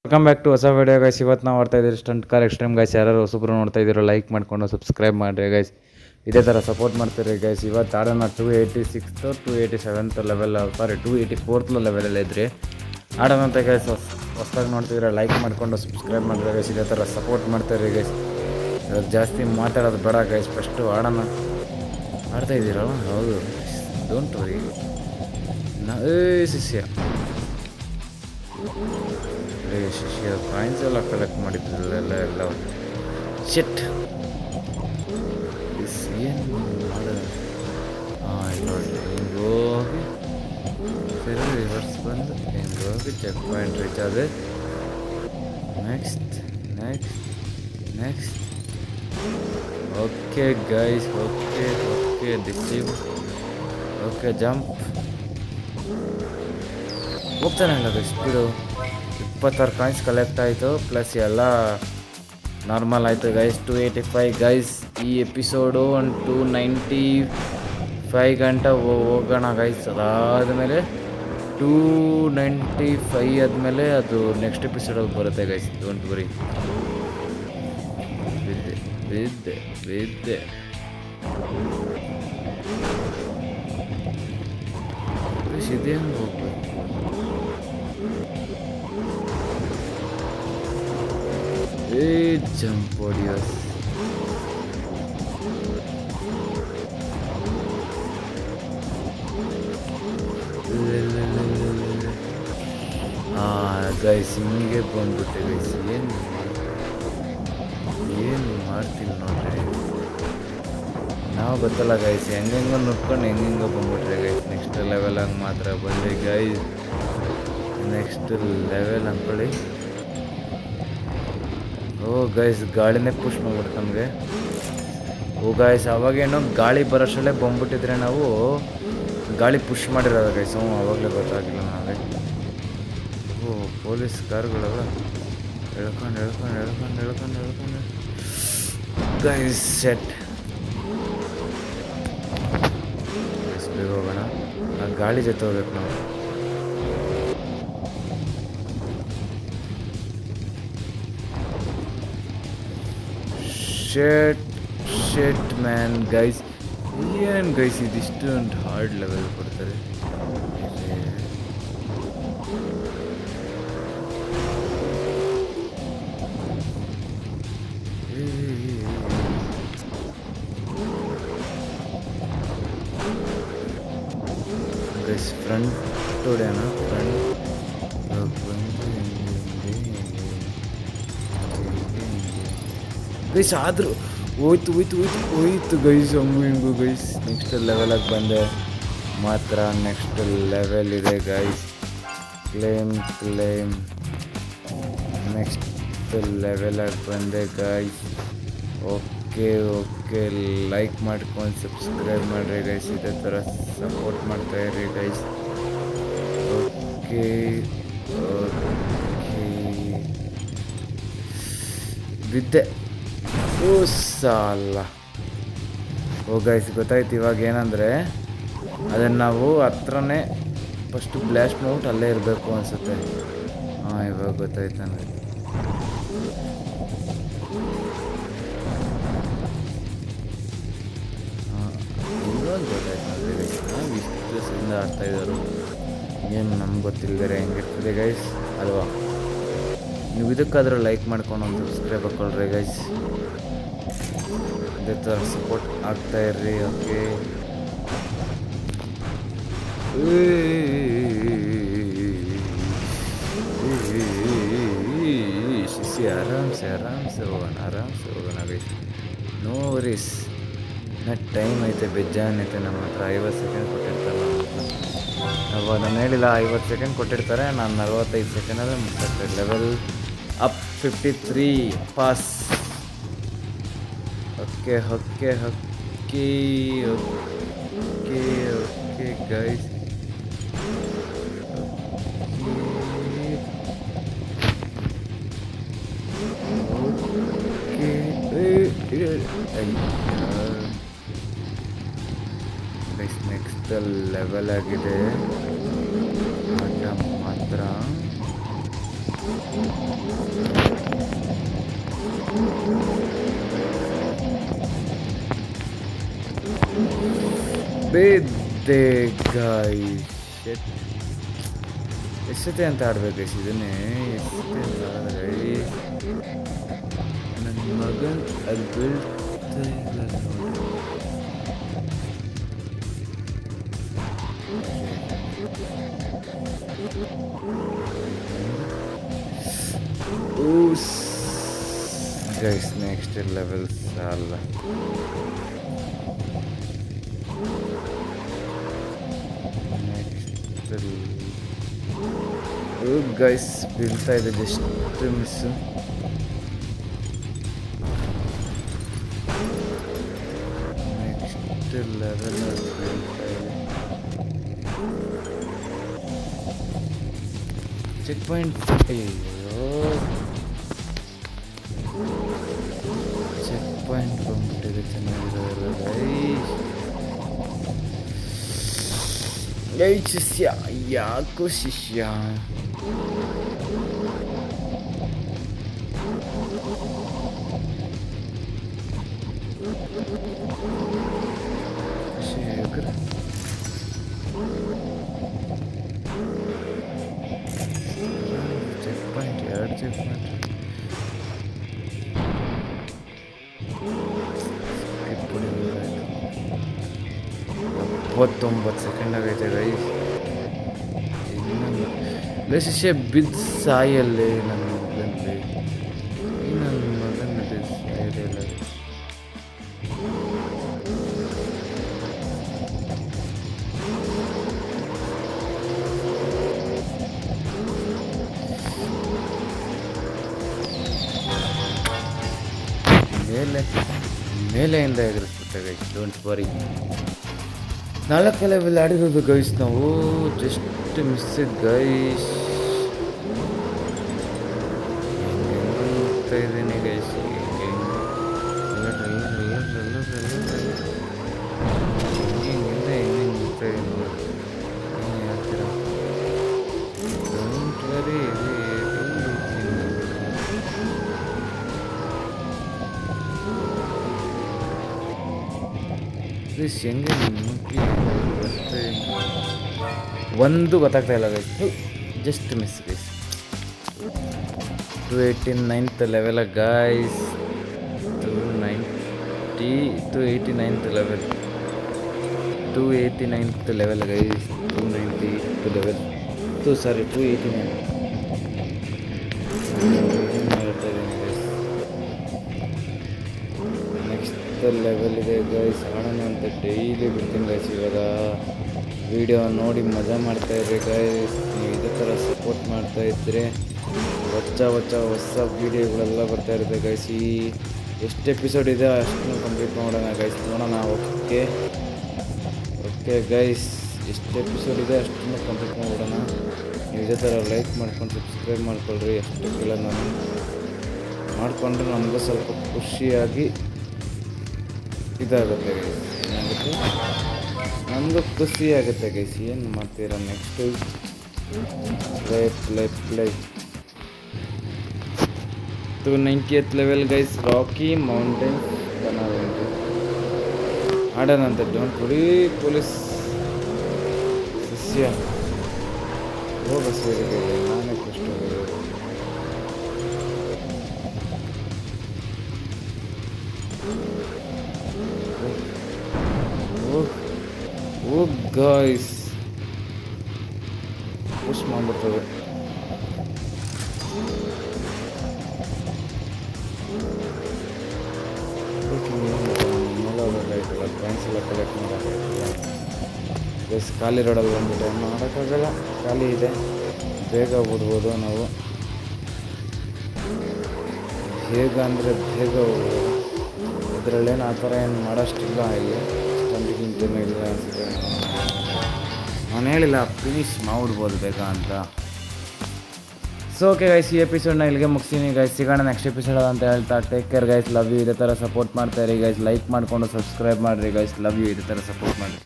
Welcome back to ಹೊಸ video guys. ಇವತ್ತು ನಾವು ಆಡ್ತಾ ಇದ್ದೀವಿ ಸ್ಟಂಟ್ ಕಾರ್ ಎಕ್ಸ್ಟ್ರೀಮ್ ಗೈಸ್. ಯಾರು ಹೊಸಬ್ರು ನೋಡ್ತಾ ಇದ್ದೀರೋ ಲೈಕ್ ಮಾಡ್ಕೊಂಡು ಸಬ್ಸ್ಕ್ರೈಬ್ ಮಾಡಿರಿ ಗೈಸ್. ಇದೇ ಥರ ಸಪೋರ್ಟ್ ಮಾಡ್ತೀರಿ ಗೈಸ್. ಇವತ್ತು ಆಡೋಣ 286 287 ಲೆವೆಲ್, ಸಾರಿ 284 ಲೆವೆಲಲ್ಲಿ ಇದ್ರಿ ಆಡೋಣ ಅಂತ ಗೈಸ್. ಹೊಸ್ದಾಗಿ ನೋಡ್ತಿದ್ರೆ ಲೈಕ್ ಮಾಡ್ಕೊಂಡು ಸಬ್ಸ್ಕ್ರೈಬ್ ಮಾಡಿರಿ ಗೈಸ್. ಇದೇ ಥರ ಸಪೋರ್ಟ್ ಮಾಡ್ತೀರಿ ಗೈಸ್. ಜಾಸ್ತಿ ಮಾತಾಡೋದು ಬೇಡ ಗೈಸ್, ಫಸ್ಟು ಆಡೋಣ. ಆಡ್ತಾ ಇದ್ದೀರೋ? ಹೌದು, ಡೋಂಟ್ ವರಿ. ಶಿಷ್ಯ ಶಿಷ್ಯ ಕಾಯಿನ್ಸ್ ಎಲ್ಲ ಕಲೆಕ್ಟ್ ಮಾಡಿದ್ರಲ್ಲ ಎಲ್ಲ ಶಿಟ್. ಏನು ಮಾಡೋದು? ನೋಡಿ ಹಿಂಗೆ ಹೋಗಿ ಸರಿ ರಿವರ್ಸ್ ಬಂದು ಹಿಂಗೆ ಹೋಗಿ ಚೆಕ್ ಪಾಯಿಂಟ್ ರೀಚ್ ಆದೆ. Next next next okay guys, okay okay deceive, okay jump. ಹೋಗ್ತಾನೆ ಇಲ್ಲ ಗೈಸ್ ಸ್ಪೀಡು. 26 ಕಾಯಿನ್ಸ್ ಕಲೆಕ್ಟ್ ಆಯಿತು, ಪ್ಲಸ್ ಎಲ್ಲ ನಾರ್ಮಲ್ ಆಯಿತು ಗೈಸ್. 285 ಗೈಸ್. ಈ ಎಪಿಸೋಡು ಒಂದು 295 ಗಂಟೆ ಹೋಗೋಣ ಗೈಸ್. ಅದಾದಮೇಲೆ 295 ಆದಮೇಲೆ ಅದು ನೆಕ್ಸ್ಟ್ ಎಪಿಸೋಡಲ್ಲಿ ಬರುತ್ತೆ ಗೈಸ್. Don't worry. ಬಿದ್ದೆ ಬಿದ್ದೆ ಬಿದ್ದೆ. ಇದೇ ಹೋಗ್ಬೇಕು. ಜಂಪ್ ಹೊಡಿಯೋಸ್. ಗೈಸ್ ಹಿಂಗೆ ಬಂದ್ಬಿಟ್ಟೆ ಗೈಸ್. ಏನು ಮಾಡ್ತೀನಿ ನೋಡ್ರಿ. ನಾವು ಗೊತ್ತಲ್ಲ ಗೈಸ್, ಹೆಂಗೆಂಗೋ ನುಡ್ಕೊಂಡು ಹೆಂಗೆಂಗೋ ಬಂದ್ಬಿಟ್ರೆ ಗೈಸ್. ನೆಕ್ಸ್ಟ್ ಲೆವೆಲ್ ಹಂಗೆ ಮಾತ್ರ ಬಂದೆ ಗೈಸ್. ನೆಕ್ಸ್ಟ್ ಲೆವೆಲ್ ಅಂದ್ಕೊಳ್ಳಿ. ಓ ಗೈಸ್, ಗಾಳಿನೇ ಪುಷ್ ಮಾಡ್ಬಿಟ್ಟು ನಮಗೆ. ಓ ಗೈಸ್, ಅವಾಗೇನೋ ಗಾಳಿ ಬರೋಷ್ಟಲ್ಲೇ ಬಂದ್ಬಿಟ್ಟಿದ್ರೆ ನಾವು ಗಾಳಿ ಪುಷ್ ಮಾಡಿರೋದು ಗೈಸ್. ಅವಾಗಲೇ ಗೊತ್ತಾಗಿಲ್ಲ ನಾವೇ. ಓ ಪೊಲೀಸ್ ಕಾರ್ಗಳಲ್ಲ ಎಳ್ಕೊಂಡು ಎಳ್ಕೊಂಡು ಎಳ್ಕೊಂಡು ಎಳ್ಕೊಂಡು ಎಳ್ಕೊಂಡು ಗೈಸ್ ಸೆಟ್. ಬೇಗ ಹೋಗೋಣ. ಆ ಗಾಳಿ ಜೊತೆ ಹೋಗ್ಬೇಕು ನಾವು. Shit man guys. ಏನು ಗೈಸ್ ಇದಿಷ್ಟೊಂದು ಹಾರ್ಡ್ ಲೆವೆಲ್ ಕೊಡ್ತಾರೆ. ಗೈಸ್ ಫ್ರಂಟ್ ಹೊಡೆಯೋಣ. ಫ್ರಂಟ್ ಗೈಸ್ ಆದರೂ ಹೋಯ್ತು ಹೋಯ್ತು ಹೋಯ್ತು ಹೋಯ್ತು ಗೈಸ್. ಹಂಗು ಹಿಂಗು ಗೈಸ್. ನೆಕ್ಸ್ಟ್ ಲೆವೆಲಾಗಿ ಬಂದೆ ಮಾತ್ರ. ನೆಕ್ಸ್ಟ್ ಲೆವೆಲ್ ಇದೆ ಗೈಸ್. ಕ್ಲೇಮ್ ನೆಕ್ಸ್ಟ್ ಲೆವೆಲಾಗಿ ಬಂದೆ ಗೈಸ್. ಓಕೆ ಓಕೆ, ಲೈಕ್ ಮಾಡ್ಕೊಂಡು ಸಬ್ಸ್ಕ್ರೈಬ್ ಮಾಡಿರಿ ಗೈಸ್. ಇದೇ ಥರ ಸಪೋರ್ಟ್ ಮಾಡ್ತಾಯಿರಿ ಗೈಸ್. ಓಕೆ ಓಕೆ ಬಿದ್ದೆ. ಓ ಸಾಲ. ಓ ಗೈಸ್ ಗೊತ್ತಾಯ್ತು ಇವಾಗ ಏನಂದರೆ, ಅದನ್ನು ನಾವು ಹತ್ರನೇ ಫಸ್ಟು ಬ್ಲಾಸ್ಟ್ ಮಾಡ್ಬಿಟ್ಟು ಅಲ್ಲೇ ಇರಬೇಕು ಅನಿಸುತ್ತೆ. ಇವಾಗ ಗೊತ್ತಾಯ್ತು ನನಗೆ. ಇವಾಗ ಗೊತ್ತಾಯ್ತು ನನಗೆ ಗೈಸ್. ನಾವು ಇಷ್ಟು ದಿವಸದಿಂದ ಆಡ್ತಾಯಿದ್ದಾರೆ, ಏನು ನಮ್ಗೆ ಗೊತ್ತಿಲ್ಲದೆ ಹೆಂಗಿರ್ತದೆ ಗೈಸ್ ಅಲ್ವಾ. ನೀವು ಇದಕ್ಕಾದರೂ ಲೈಕ್ ಮಾಡ್ಕೊಂಡು ಒಂದು ಸಬ್ಸ್ಕ್ರೈಬ್ ಹಾಕ್ಕೊಳ್ರಿ ಗೈಸ್. ಇದೇ ಥರ ಸಪೋರ್ಟ್ ಆಗ್ತಾಯಿರ್ರಿ. ಓಕೆ ಶಿಶಿ ಆರಾಮ್ಸೆ ಹೋಗೋಣ ಗೈಸ್. No worries. ಟೈಮ್ ಐತೆ, ಬೆಜ್ಜಾನ್ ಐತೆ ನಮ್ಮ ಹತ್ರ. 50 ಸೆಕೆಂಡ್ ಕೊಟ್ಟಿರ್ತಾರೆ ನಾವು. ನಾನು ಹೇಳಿಲ್ಲ 50 ಸೆಕೆಂಡ್ ಕೊಟ್ಟಿರ್ತಾರೆ. ನಾನು 45 ಸೆಕೆಂಡಲ್ಲೇ ಮುಗಿಸ್ತಾರೆ. Level up 53 pass. Okay okay okay okay okay guys. Next level ಆಗಿದೆ ಮಾತ್ರ. ಬಿದ್ದೆ ಗಾಯ್ಸ್. ಎಷ್ಟತೆ ಅಂತ ಆಡ್ಬೇಕು ಗೈಸ್ ಇದನ್ನೇ. ಎಷ್ಟತೆ ಅಂತ ಆಡಿದ್ರೆ ನನ್ನ ಮಗನ್ ಅದು ಬೀಳ್ತಾ ಇಲ್ಲ ನೋಡಿ. ಗೈಸ್ ನೆಕ್ಸ್ಟ್ ಲೆವೆಲ್ಸ್ ಅಲ್ಲ. ಗೈಸ್ ಬೀಳ್ತಾ ಇದೆ, ಜಸ್ಟ್ ಮಿಸ್ಸು. ನೆಕ್ಸ್ಟ್ ಲೆವೆಲ್ ಬೀಳ್ತಾ ಇದೆ. Checkpoint. ಅಯ್ಯೋ ಚೆಕ್ ಪಾಯಿಂಟ್ ಬಂದ್ಬಿಟ್ಟಿದೆ. ಚೆನ್ನಾಗಿರೋಲ್ಲ ಶಿಷ್ಯ, ಯಾಕೋ ಶಿಷ್ಯ. Checkpoint, 2 checkpoint. 29 second ಆಗೈತೆ ಗೈಸ್. ಇನ್ನೊಂದು ಶಿಷ್ಯ ಬಿದ್ದು ಸಾಯಲ್ಲೇ ನನ್ನ ಮಗನಲ್ಲಿ. ನನ್ನ ಮಗನ ಬಿದ್ದು ಸಾಯಲಿಲ್ಲ. ಮೇಲೆಯಿಂದ ಎದುರಿಸ್ಬಿಟ್ಟೆ ಗೈಸ್. Don't worry. 4 ಲೆವೆಲ್ ಆಡಿರೋದು ಗೈಸ್ ನಾವು. Just miss guys. ಹೋಗ್ತಾ ಇದ್ದೀನಿ ಗೈಸ್. Don't worry. ಹೆಂಗೆ ಒಂದು ಗೊತ್ತಾಗ್ತಾ ಇಲ್ಲ guys. Just miss guys. 289th level guys. 289th level. 289th level guys. 290th level. 289. Next level ಇದೆ ಗೈಸ್. ಆಡೋಣ ಅಂತ ಡೈಲಿ ಬಿಡ್ತೀನಿ ಗೈಸ್. ಇವಾಗ ವಿಡಿಯೋ ನೋಡಿ ಮಜಾ ಮಾಡ್ತಾಯಿದ್ರಿ ಗೈಸ್. ನೀವು ಇದೇ ಥರ ಸಪೋರ್ಟ್ ಮಾಡ್ತಾಯಿದ್ರೆ ಹೊಸ ವೀಡಿಯೋಗಳೆಲ್ಲ ಬರ್ತಾ ಇರುತ್ತೆ ಗೈಸ್. ಈ ಎಷ್ಟು ಎಪಿಸೋಡ್ ಇದೆ ಅಷ್ಟನ್ನು ಕಂಪ್ಲೀಟ್ ಮಾಡೋಣ ಗೈಸ್. ನೋಡೋಣ. ಓಕೆ ಗೈಸ್, ಎಷ್ಟು ಎಪಿಸೋಡ್ ಇದೆ ಅಷ್ಟನ್ನು ಕಂಪ್ಲೀಟ್ ಮಾಡಿಬಿಡೋಣ. ನೀವು ಇದೇ ಥರ ಲೈಕ್ ಮಾಡ್ಕೊಂಡು ಸಬ್ಸ್ಕ್ರೈಬ್ ಮಾಡ್ಕೊಳ್ರಿ. ಅಷ್ಟಕ್ಕೆಲ್ಲ ನಾನು ಮಾಡಿಕೊಂಡ್ರೆ ನಮಗೂ ಸ್ವಲ್ಪ ಖುಷಿಯಾಗಿ ಇದಾಗುತ್ತೆ ಗೈಸ್. ಏನಾಗುತ್ತೆ, ನಮಗೂ ಖುಷಿ ಆಗುತ್ತೆ ಗೈಸ್. ಏನು ಮಾಡ್ತೀರಾ next? Play 290th level guys. Rocky Mountains ಬನಾವೆಂಟು ಆಡೋಣ ಅಂತ. ಡೋಂಟ್ ವರಿ ಪೊಲೀಸ್ ಶಿಷ್ಯ. ಹೋಗ ಸೇರಿಗೆ ನಾನೇ ಕಷ್ಟ. ಓ ಗಾಯ್ಸ್, ಪುಷ್ ಮಾಡ್ಬಿಡ್ತದೆ. ಹೋಗೋಕ್ಕಾಯ್ತಲ್ಲ, ಕಾಯಿನ್ಸ್ ಎಲ್ಲ ಕಲೆಕ್ಟ್ ಮಾಡೋಕ್ಕಾಯ್ತಲ್ಲ. ಪ್ಲಸ್ ಖಾಲಿ ರೋಡಲ್ಲಿ ಬಂದ್ಬಿಟ್ಟು ಏನು ಮಾಡೋಕ್ಕಾಗಲ್ಲ. ಖಾಲಿ ಇದೆ, ಬೇಗ ಓದ್ಬೋದು ನಾವು. ಹೇಗ ಅಂದರೆ ಬೇಗ ಹೋಗ್ಬೋದು. ಇದರಲ್ಲೇನು ಆ ಥರ ಏನು ಮಾಡೋಷ್ಟಿಲ್ಲ. ಇಲ್ಲಿ ಸ್ಟಂಟಿಗಿಂತೇನೂ ಇಲ್ಲ ಅನಿಸುತ್ತೆ. ನಾನು ಹೇಳಿಲ್ಲ, ಫಿನಿಶ್ ಮಾಡ್ಬೋದು ಬೇಗ ಅಂತ. ಸೊ ಓಕೆ ಗೈಸ್, ಈ ಎಪಿಸೋಡ್ನ ಇಲ್ಲಿಗೆ ಮುಗಿಸ್ತೀನಿ ಗೈಸ್. ಸಿಗೋಣ ನೆಕ್ಸ್ಟ್ ಎಪಿಸೋಡ್ ಅಂತ ಹೇಳ್ತಾ take care guys. Love you. ಇದೇ ಥರ ಸಪೋರ್ಟ್ ಮಾಡ್ತಾಯಿರಿ ಗೈಸ್. ಲೈಕ್ ಮಾಡಿಕೊಂಡು ಸಬ್ಸ್ಕ್ರೈಬ್ ಮಾಡಿರಿ ಗೈಸ್. Love you. ಇದೇ ಥರ ಸಪೋರ್ಟ್ ಮಾಡಿ.